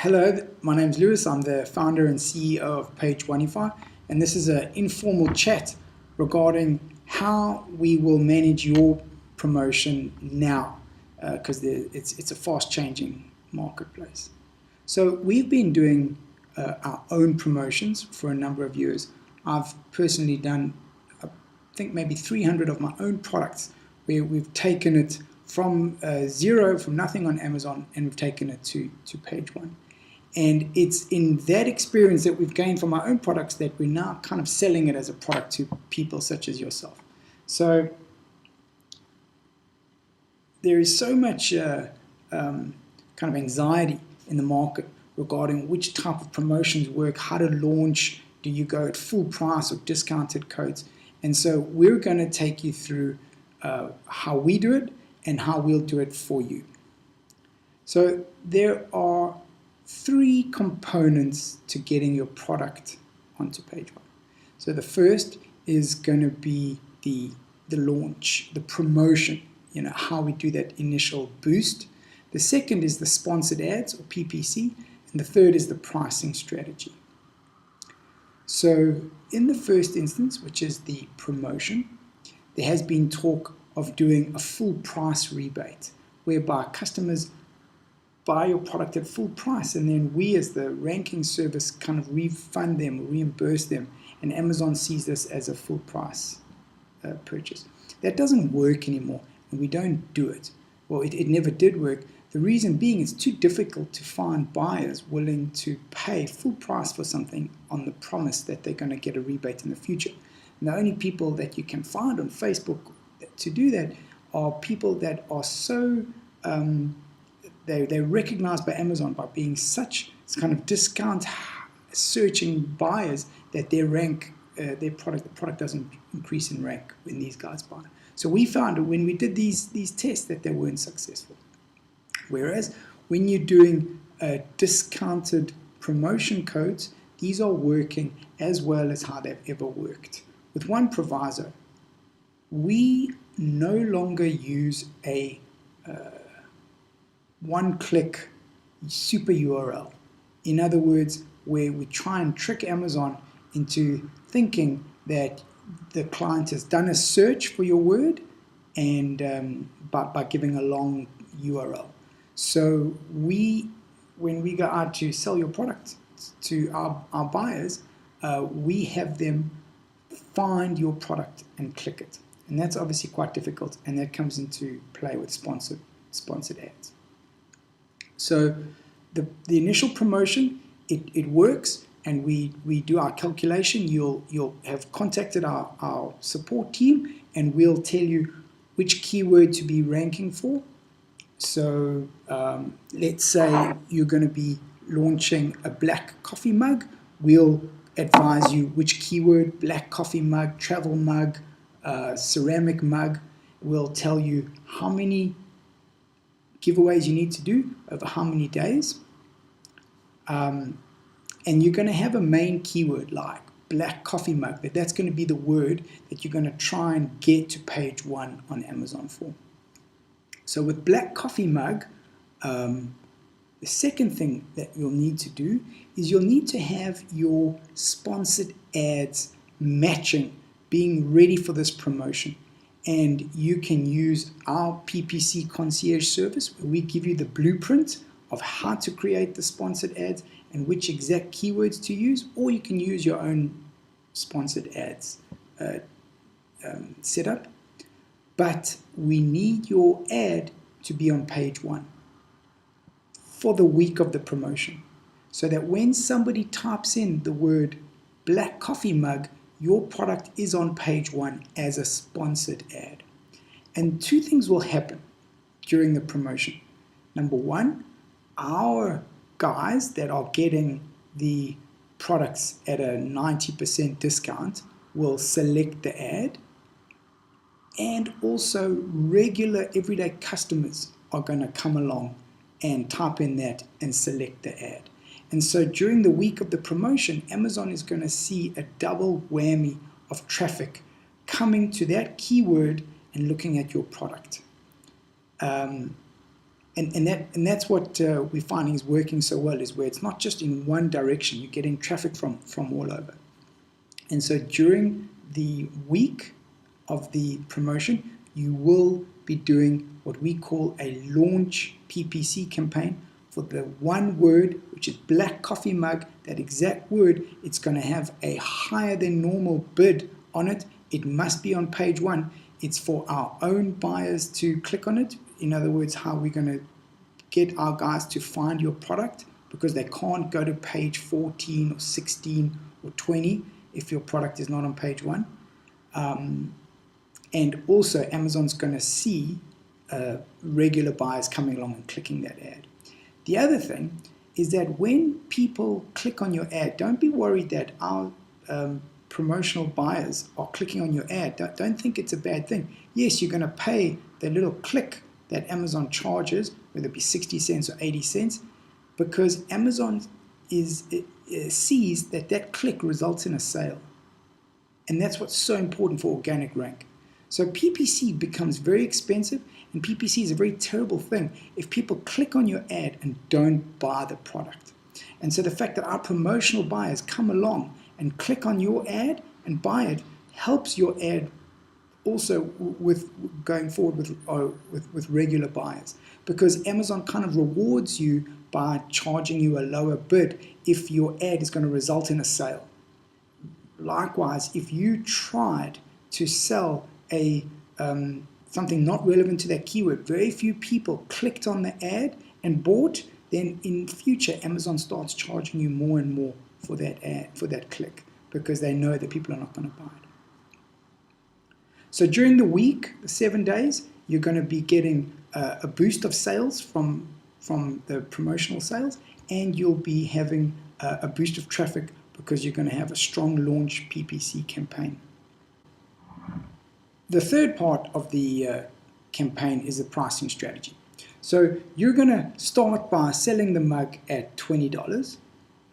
Hello, my name's Lewis. I'm the founder and CEO of Pageoneify, and this is an informal chat regarding how we will manage your promotion now, because it's a fast-changing marketplace. So we've been doing our own promotions for a number of years. I've personally done, I think, maybe 300 of my own products where we've taken it from zero, from nothing on Amazon, and we've taken it to page one. And it's in that experience that we've gained from our own products that we're now kind of selling it as a product to people such as yourself. So there is so much kind of anxiety in the market regarding which type of promotions work, how to launch, do you go at full price or discounted codes. And so we're going to take you through how we do it and how we'll do it for you. So there are three components to getting your product onto page one. So the first is going to be the launch, the promotion, how we do that initial boost. The second is the sponsored ads or PPC, and the third is the pricing strategy. So in the first instance, which is the promotion, there has been talk of doing a full price rebate, whereby customers buy your product at full price, and then we as the ranking service kind of refund them, reimburse them, and Amazon sees this as a full price purchase. That doesn't work anymore, and we don't do it. Well, it never did work. The reason being it's too difficult to find buyers willing to pay full price for something on the promise that they're going to get a rebate in the future. And the only people that you can find on Facebook to do that are people that are so they're recognized by Amazon by being such kind of discount searching buyers that their rank, the product doesn't increase in rank when these guys buy. So we found when we did these tests that they weren't successful. Whereas when you're doing discounted promotion codes, these are working as well as how they've ever worked. With one proviso, we no longer use a one-click super URL. In other words, where we try and trick Amazon into thinking that the client has done a search for your word and by giving a long URL. So when we go out to sell your product to our buyers, we have them find your product and click it. And that's obviously quite difficult, and that comes into play with sponsored ads. So the initial promotion, it works, and we do our calculation. You'll have contacted our support team, and we'll tell you which keyword to be ranking for. So let's say you're going to be launching a black coffee mug. We'll advise you which keyword: black coffee mug, travel mug, ceramic mug. We'll tell you how many giveaways you need to do over how many days, and you're going to have a main keyword like black coffee mug. That's going to be the word that you're going to try and get to page one on Amazon for. So with black coffee mug, the second thing that you'll need to do is you'll need to have your sponsored ads matching, being ready for this promotion. And you can use our PPC concierge service, where we give you the blueprint of how to create the sponsored ads and which exact keywords to use, or you can use your own sponsored ads setup. But we need your ad to be on page one for the week of the promotion, so that when somebody types in the word black coffee mug, your product is on page one as a sponsored ad. And two things will happen during the promotion. Number one, our guys that are getting the products at a 90% discount will select the ad, and also regular everyday customers are going to come along and type in that and select the ad. And so during the week of the promotion, Amazon is going to see a double whammy of traffic coming to that keyword and looking at your product. And that's what we're finding is working so well, is where it's not just in one direction, you're getting traffic from all over. And so during the week of the promotion, you will be doing what we call a launch PPC campaign for the one word, which is black coffee mug. That exact word, it's going to have a higher than normal bid on it. It must be on page 1. It's for our own buyers to click on it. In other words, how we're going to get our guys to find your product, because they can't go to page 14 or 16 or 20 if your product is not on page 1. And also Amazon's going to see regular buyers coming along and clicking that ad. The other thing is that when people click on your ad, don't be worried that our promotional buyers are clicking on your ad. Don't think it's a bad thing. Yes, you're going to pay the little click that Amazon charges, whether it be 60 cents or 80 cents, because Amazon sees that click results in a sale. And that's what's so important for organic rank. So PPC becomes very expensive, and PPC is a very terrible thing if people click on your ad and don't buy the product. And so the fact that our promotional buyers come along and click on your ad and buy it helps your ad also with going forward with regular buyers, because Amazon kind of rewards you by charging you a lower bid if your ad is going to result in a sale. Likewise, if you tried to sell a something not relevant to that keyword, very few people clicked on the ad and bought, then in future Amazon starts charging you more and more for that ad, for that click, because they know that people are not going to buy it. So during the week, the 7 days, you're going to be getting a boost of sales from the promotional sales, and you'll be having a boost of traffic because you're going to have a strong launch PPC campaign. The third part of the campaign is the pricing strategy. So you're going to start by selling the mug at $20.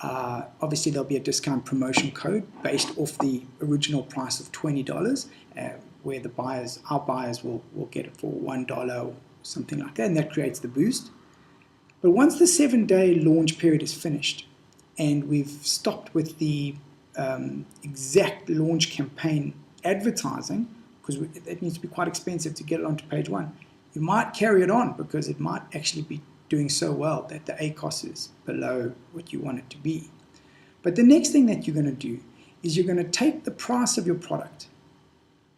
Obviously, there'll be a discount promotion code based off the original price of $20, where our buyers will get it for $1 or something like that, and that creates the boost. But once the 7-day launch period is finished, and we've stopped with the exact launch campaign advertising, because it needs to be quite expensive to get it onto page 1, you might carry it on because it might actually be doing so well that the ACoS is below what you want it to be. But the next thing that you're going to do is you're going to take the price of your product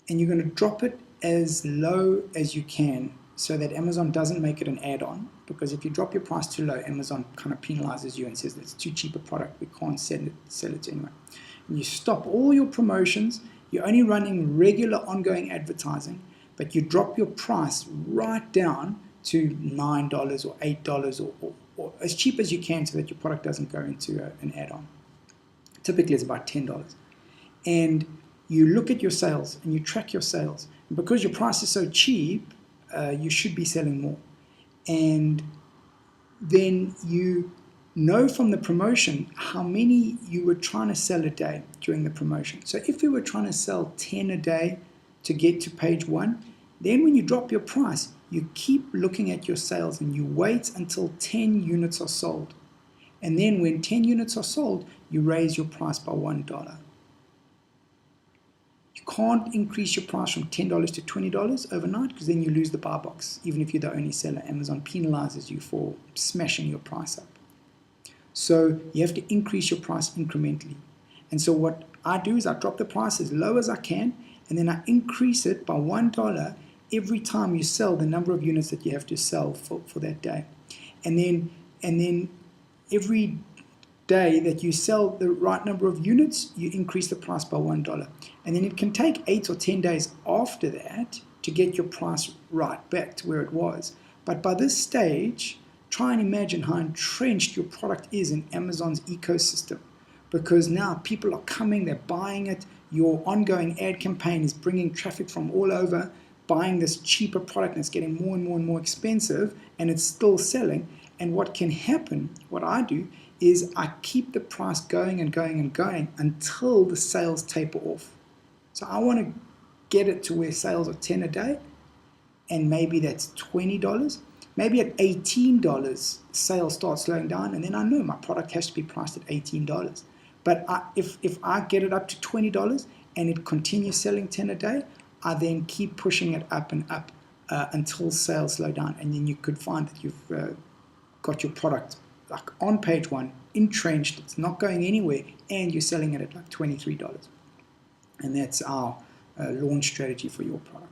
and you're going to drop it as low as you can so that Amazon doesn't make it an add-on, because if you drop your price too low, Amazon kind of penalizes you and says it's too cheap a product, we can't sell it anyway. And you stop all your promotions, you're only running regular ongoing advertising, but you drop your price right down to $9 or $8 or as cheap as you can so that your product doesn't go into an add-on. Typically it's about $10. And you look at your sales and you track your sales. And because your price is so cheap, you should be selling more. And then you know from the promotion how many you were trying to sell a day during the promotion. So if you were trying to sell 10 a day to get to page 1, then when you drop your price, you keep looking at your sales and you wait until 10 units are sold. And then when 10 units are sold, you raise your price by $1. You can't increase your price from $10 to $20 overnight, because then you lose the buy box. Even if you're the only seller, Amazon penalizes you for smashing your price up. So you have to increase your price incrementally. And so what I do is I drop the price as low as I can, and then I increase it by $1 every time you sell the number of units that you have to sell for that day. And then every day that you sell the right number of units, you increase the price by $1. And then it can take 8 or 10 days after that to get your price right back to where it was. But by this stage, try and imagine how entrenched your product is in Amazon's ecosystem, because now people are coming, they're buying it, your ongoing ad campaign is bringing traffic from all over, buying this cheaper product, and it's getting more and more and more expensive, and it's still selling. And what can happen, what I do, is I keep the price going and going and going until the sales taper off. So I want to get it to where sales are 10 a day, and maybe that's $20. maybe at $18, sales start slowing down, and then I know my product has to be priced at $18. But if I get it up to $20 and it continues selling 10 a day, I then keep pushing it up and up until sales slow down. And then you could find that you've got your product like on page one, entrenched, it's not going anywhere, and you're selling it at like $23. And that's our launch strategy for your product.